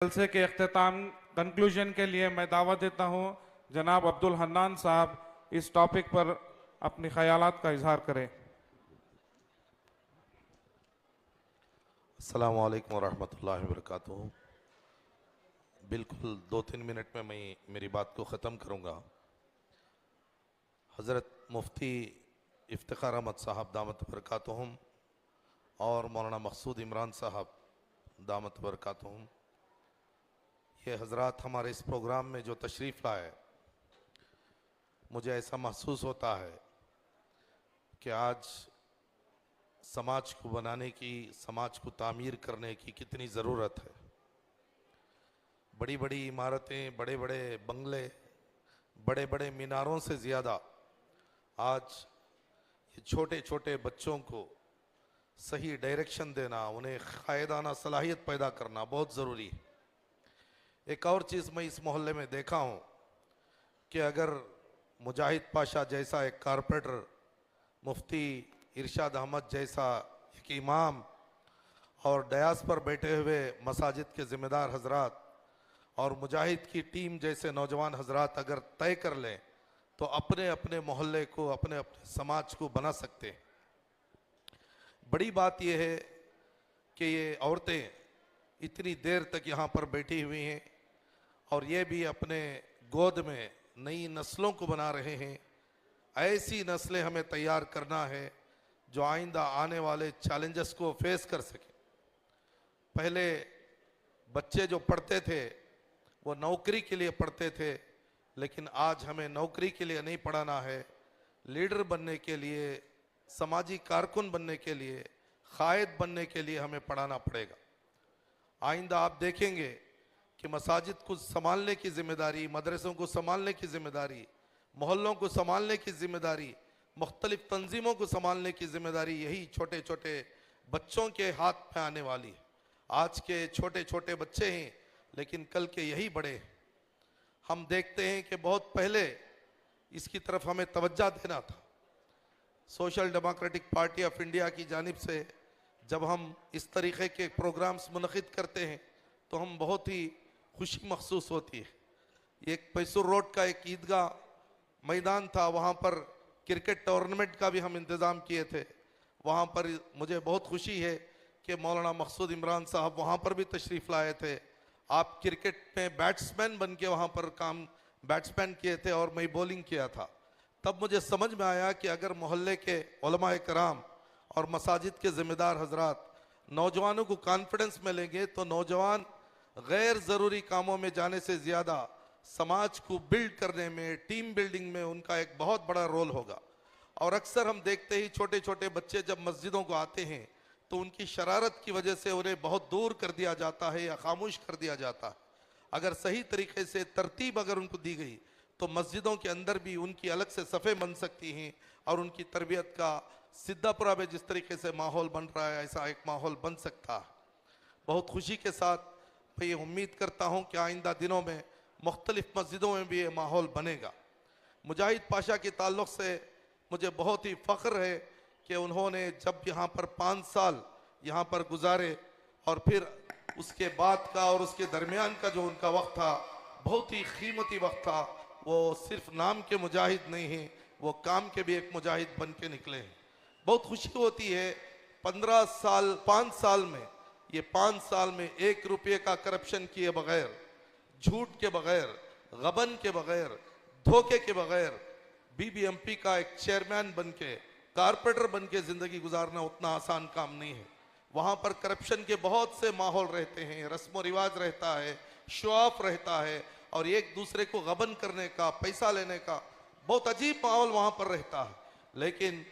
जलसे के अख्ताम कंक्लूजन के लिए मैं दावत देता हूं जनाब अब्दुल हन्नान साहब इस टॉपिक पर अपनी ख्यालात का इजहार करें। अस्सलामु अलैकुम वरहमतुल्लाहि वबरकातुहू। बिल्कुल 2-3 मिनट में मैं मेरी बात को ख़त्म करूँगा। हज़रत मुफ्ती इफ्तिखार अहमद साहब दामत बरकातुहुम और मौलाना मकसूद इमरान साहब दामत बरकातुहुम, ये हज़रात हमारे इस प्रोग्राम में जो तशरीफ़ लाए, मुझे ऐसा महसूस होता है कि आज समाज को बनाने की, समाज को तामीर करने की कितनी ज़रूरत है। बड़ी बड़ी इमारतें, बड़े बड़े बंगले, बड़े बड़े मीनारों से ज़्यादा आज ये छोटे छोटे बच्चों को सही डायरेक्शन देना, उन्हें क़ायदाना सलाहियत पैदा करना बहुत ज़रूरी है। एक और चीज़ मैं इस मोहल्ले में देखा हूँ कि अगर मुजाहिद पाशा जैसा एक कारपोरेटर, मुफ्ती इरशाद अहमद जैसा एक इमाम और डयास पर बैठे हुए मसाजिद के ज़िम्मेदार हजरात और मुजाहिद की टीम जैसे नौजवान हजरात अगर तय कर लें तो अपने अपने मोहल्ले को, अपने अपने समाज को बना सकते हैं। बड़ी बात यह है कि ये औरतें इतनी देर तक यहाँ पर बैठी हुई हैं और ये भी अपने गोद में नई नस्लों को बना रहे हैं। ऐसी नस्लें हमें तैयार करना है जो आइंदा आने वाले चैलेंजेस को फेस कर सके। पहले बच्चे जो पढ़ते थे वो नौकरी के लिए पढ़ते थे, लेकिन आज हमें नौकरी के लिए नहीं पढ़ाना है, लीडर बनने के लिए, समाजी कारकुन बनने के लिए, कायद बनने के लिए हमें पढ़ाना पड़ेगा। आइंदा आप देखेंगे कि मसाजिद को संभालने की जिम्मेदारी, मदरसों को संभालने की जिम्मेदारी, मोहल्लों को संभालने की जिम्मेदारी, मुख्तलिफ तंजीमों को संभालने की जिम्मेदारी यही छोटे छोटे बच्चों के हाथ में आने वाली है। आज के छोटे छोटे बच्चे हैं लेकिन कल के यही बड़े हैं। हम देखते हैं कि बहुत पहले इसकी तरफ हमें तवज्जो देना था। Social democratic party of India की जानिब से जब हम इस तरीक़े के प्रोग्राम्स मुनक़िद करते हैं तो हम बहुत ही खुशी महसूस होती है। एक मैसूर रोड का एक ईदगाह मैदान था, वहाँ पर क्रिकेट टूर्नामेंट का भी हम इंतज़ाम किए थे। वहाँ पर मुझे बहुत खुशी है कि मौलाना मकसूद इमरान साहब वहाँ पर भी तशरीफ़ लाए थे। आप क्रिकेट में बैट्समैन बन के वहाँ पर बैट्समैन किए थे और मैं बॉलिंग किया था। तब मुझे समझ में आया कि अगर मोहल्ले के उलमाए कराम और मसाजिद के ज़िम्मेदार हजरात नौजवानों को कॉन्फिडेंस में लेंगे तो नौजवान गैर ज़रूरी कामों में जाने से ज़्यादा समाज को बिल्ड करने में, टीम बिल्डिंग में उनका एक बहुत बड़ा रोल होगा। और अक्सर हम देखते ही छोटे छोटे बच्चे जब मस्जिदों को आते हैं तो उनकी शरारत की वजह से उन्हें बहुत दूर कर दिया जाता है या खामोश कर दिया जाता है। अगर सही तरीके से तरतीब अगर उनको दी गई तो मस्जिदों के अंदर भी उनकी अलग से सफ़े बन सकती हैं और उनकी तरबियत का सिद्धापुरा में जिस तरीके से माहौल बन रहा है ऐसा एक माहौल बन सकता है। बहुत खुशी के साथ मैं ये उम्मीद करता हूँ कि आइंदा दिनों में मुख्तलिफ मस्जिदों में भी ये माहौल बनेगा। मुजाहिद पाशा के ताल्लुक़ से मुझे बहुत ही फ़ख्र है कि उन्होंने जब यहाँ पर 5 साल यहाँ पर गुजारे और फिर उसके बाद का और उसके दरमियान का जो उनका वक्त था बहुत ही कीमती वक्त था। वो सिर्फ नाम के मुजाहिद नहीं हैं, वो काम के भी एक मुजाहिद बन के निकले हैं। बहुत खुशी होती है 15 साल 5 साल में, ये 5 साल में 1 रुपये का करप्शन किए बगैर, झूठ के बगैर, गबन के बगैर, धोखे के बगैर बीबीएमपी का एक चेयरमैन बन के, कारपोरेटर बन के ज़िंदगी गुजारना उतना आसान काम नहीं है। वहाँ पर करप्शन के बहुत से माहौल रहते हैं, रस्म व रिवाज रहता है, शो ऑफ रहता है और एक दूसरे को गबन करने का, पैसा लेने का बहुत अजीब माहौल वहाँ पर रहता है। लेकिन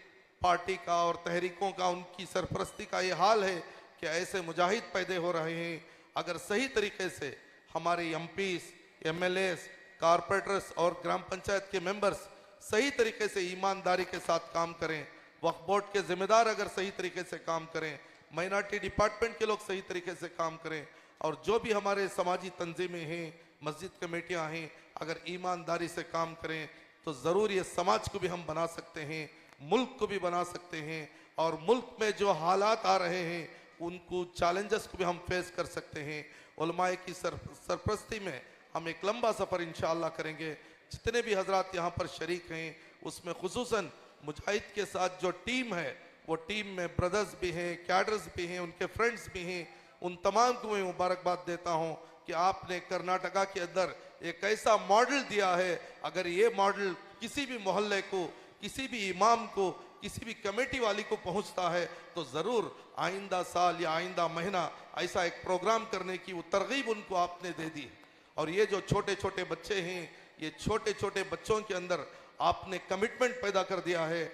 पार्टी का और तहरीकों का, उनकी सरपरस्ती का ये हाल है कि ऐसे मुजाहिद पैदा हो रहे हैं। अगर सही तरीके से हमारे एमपीज़, एमएलएस, कारपोरेटर्स और ग्राम पंचायत के मेंबर्स सही तरीके से ईमानदारी के साथ काम करें, वक्फ बोर्ड के ज़िम्मेदार अगर सही तरीके से काम करें, माइनॉरिटी डिपार्टमेंट के लोग सही तरीके से काम करें और जो भी हमारे समाजी तंजीमें हैं, मस्जिद कमेटियां हैं, अगर ईमानदारी से काम करें तो ज़रूर ये समाज को भी हम बना सकते हैं, मुल्क को भी बना सकते हैं और मुल्क में जो हालात आ रहे हैं उनको चैलेंजेस को भी हम फेस कर सकते हैं। उलमाए की सरपरस्ती में हम एक लंबा सफ़र इंशाअल्लाह करेंगे। जितने भी हजरात यहाँ पर शरीक हैं उसमें खुसूसन मुजाहिद के साथ जो टीम है वो टीम में ब्रदर्स भी हैं, कैडर्स भी हैं, उनके फ्रेंड्स भी हैं। उन तमाम को मैं मुबारकबाद देता हूँ कि आपने कर्नाटका के अंदर एक ऐसा मॉडल दिया है। अगर ये मॉडल किसी भी मोहल्ले को, किसी भी इमाम को, किसी भी कमेटी वाली को पहुंचता है तो ज़रूर आइंदा साल या आइंदा महीना ऐसा एक प्रोग्राम करने की वो तरगीब उनको आपने दे दी। और ये जो छोटे छोटे बच्चे हैं, ये छोटे छोटे बच्चों के अंदर आपने कमिटमेंट पैदा कर दिया है,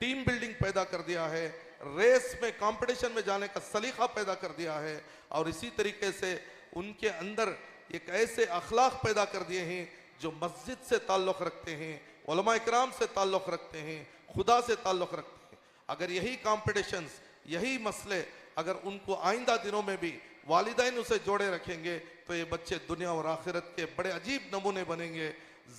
टीम बिल्डिंग पैदा कर दिया है, रेस में कंपटीशन में जाने का सलीका पैदा कर दिया है। और इसी तरीके से उनके अंदर एक ऐसे अखलाक पैदा कर दिए हैं जो मस्जिद से ताल्लुक़ रखते हैं, उलमा इकराम से ताल्लुक़ रखते हैं, खुदा से ताल्लुक़ रखते हैं। अगर यही कॉम्पिटिशन्स, यही मसले अगर उनको आइंदा दिनों में भी वालिदैन उसे जोड़े रखेंगे तो ये बच्चे दुनिया और आखिरत के बड़े अजीब नमूने बनेंगे।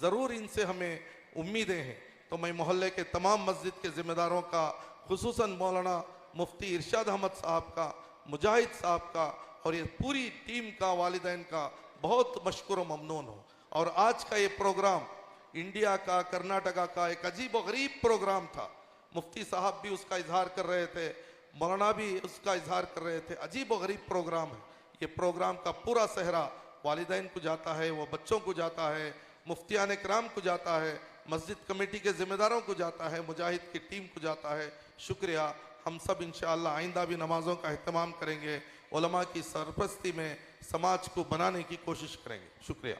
ज़रूर इनसे हमें उम्मीदें हैं। तो मैं मोहल्ले के तमाम मस्जिद के ज़िम्मेदारों का, खुसूसन मौलाना मुफ्ती इरशाद अहमद साहब का, मुजाहिद साहब का और ये पूरी टीम का, वालिदैन का बहुत मशकूर व ममनून हूँ। और आज का ये प्रोग्राम इंडिया का, कर्नाटका का एक अजीब व गरीब प्रोग्राम था। मुफ्ती साहब भी उसका इजहार कर रहे थे, मौलाना भी उसका इजहार कर रहे थे। अजीब व गरीब प्रोग्राम है। ये प्रोग्राम का पूरा सहरा वालिदैन को जाता है, वो बच्चों को जाता है, मुफ्तियान इकराम को जाता है, मस्जिद कमेटी के ज़िम्मेदारों को जाता है, मुजाहिद की टीम को जाता है। शुक्रिया। हम सब इंशाअल्लाह आइंदा भी नमाज़ों का अहतमाम करेंगे, उलमा की सरपरस्ती में समाज को बनाने की कोशिश करेंगे। शुक्रिया।